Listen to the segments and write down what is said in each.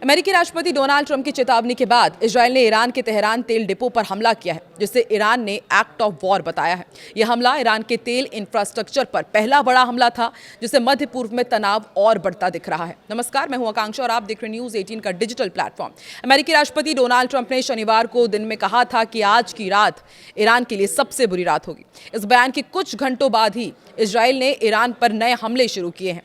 अमेरिकी राष्ट्रपति Donald Trump की चेतावनी के बाद इजरायल ने ईरान के तेहरान तेल डिपो पर हमला किया है, जिसे ईरान ने एक्ट ऑफ वॉर बताया है। यह हमला ईरान के तेल इंफ्रास्ट्रक्चर पर पहला बड़ा हमला था, जिससे मध्य पूर्व में तनाव और बढ़ता दिख रहा है। नमस्कार, मैं हूं आकांक्षा और आप देख रहे हैं न्यूज 18 का डिजिटल प्लेटफॉर्म। अमेरिकी राष्ट्रपति डोनाल्ड ट्रंप ने शनिवार को दिन में कहा था कि आज की रात ईरान के लिए सबसे बुरी रात होगी। इस बयान के कुछ घंटों बाद ही इजरायल ने ईरान पर नए हमले शुरू किए हैं।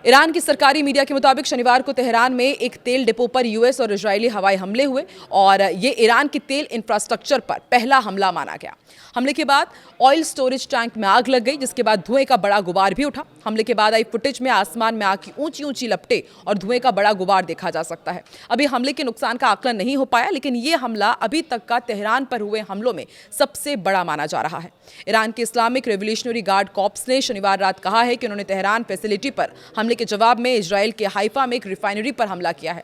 ईरान की सरकारी मीडिया के मुताबिक शनिवार को तेहरान में एक तेल डिपो पर यूएस और इजरायली हवाई हमले हुए और ये ईरान के तेल इंफ्रास्ट्रक्चर पर पहला हमला माना गया। हमले के बाद ऑयल स्टोरेज टैंक में आग लग गई, जिसके बाद धुएं का बड़ा गुबार भी उठा। हमले के बाद आई फुटेज में आसमान में आग की ऊंची ऊंची लपटें और धुएं का बड़ा गुबार देखा जा सकता है। अभी हमले के नुकसान का आकलन नहीं हो पाया, लेकिन ये हमला अभी तक का तेहरान पर हुए हमलों में सबसे बड़ा माना जा रहा है। ईरान के इस्लामिक रेवोल्यूशनरी गार्ड कॉर्प्स ने शनिवार रात कहा है कि उन्होंने तेहरान फैसिलिटी पर हमले के जवाब में इजरायल के हाइफा में एक रिफाइनरी पर हमला किया है।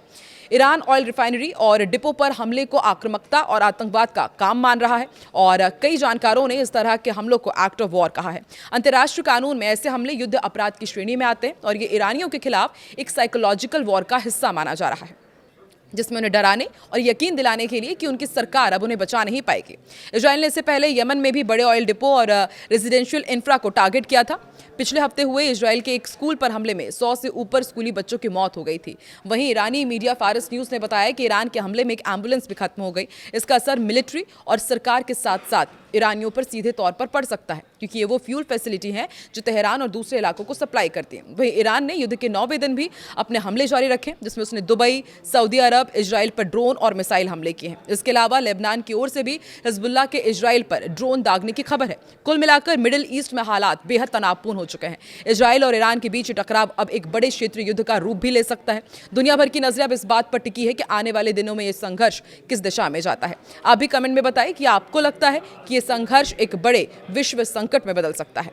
ईरान ऑयल रिफाइनरी और डिपो पर हमले को आक्रामकता और आतंकवाद का काम मान रहा है और कई जानकारों ने इस तरह के हमलों को एक्ट ऑफ वॉर कहा है। अंतर्राष्ट्रीय कानून में ऐसे हमले युद्ध अपराध की श्रेणी में आते हैं और ये ईरानियों के खिलाफ एक साइकोलॉजिकल वॉर का हिस्सा माना जा रहा है, जिसमें उन्हें डराने और यकीन दिलाने के लिए कि उनकी सरकार अब उन्हें बचा नहीं पाएगी। इजरायल ने इससे पहले यमन में भी बड़े ऑयल डिपो और रेजिडेंशियल इंफ्रा को टारगेट किया था। पिछले हफ्ते हुए इजरायल के एक स्कूल पर हमले में 100 से ऊपर स्कूली बच्चों की मौत हो गई थी। वहीं ईरानी मीडिया फारस न्यूज़ ने बताया कि ईरान के हमले में एक एम्बुलेंस भी खत्म हो गई। इसका असर मिलिट्री और सरकार के साथ साथ ईरानियों पर सीधे तौर पर पड़ सकता है, क्योंकि ये वो फ्यूल फैसिलिटी है जो तेहरान और दूसरे इलाकों को सप्लाई करती है। वहीं ईरान ने युद्ध के 9वें दिन भी अपने हमले जारी रखे, जिसमें उसने दुबई, सऊदी अरब, इजरायल पर ड्रोन और मिसाइल हमले किए हैं। इसके अलावा लेबनान की ओर से भी हिजबुल्लाह के इजरायल पर ड्रोन दागने की खबर है। कुल मिलाकर मिडिल ईस्ट में हालात बेहद तनावपूर्ण हो चुके हैं। इजरायल और ईरान के बीच ये टकराव अब एक बड़े क्षेत्रीय युद्ध का रूप भी ले सकता है। दुनिया भर की नजरें अब इस बात पर टिकी है कि आने वाले दिनों में ये संघर्ष किस दिशा में जाता है। आप भी कमेंट में बताएं कि आपको लगता है कि ये संघर्ष एक बड़े विश्व संकट में बदल सकता है।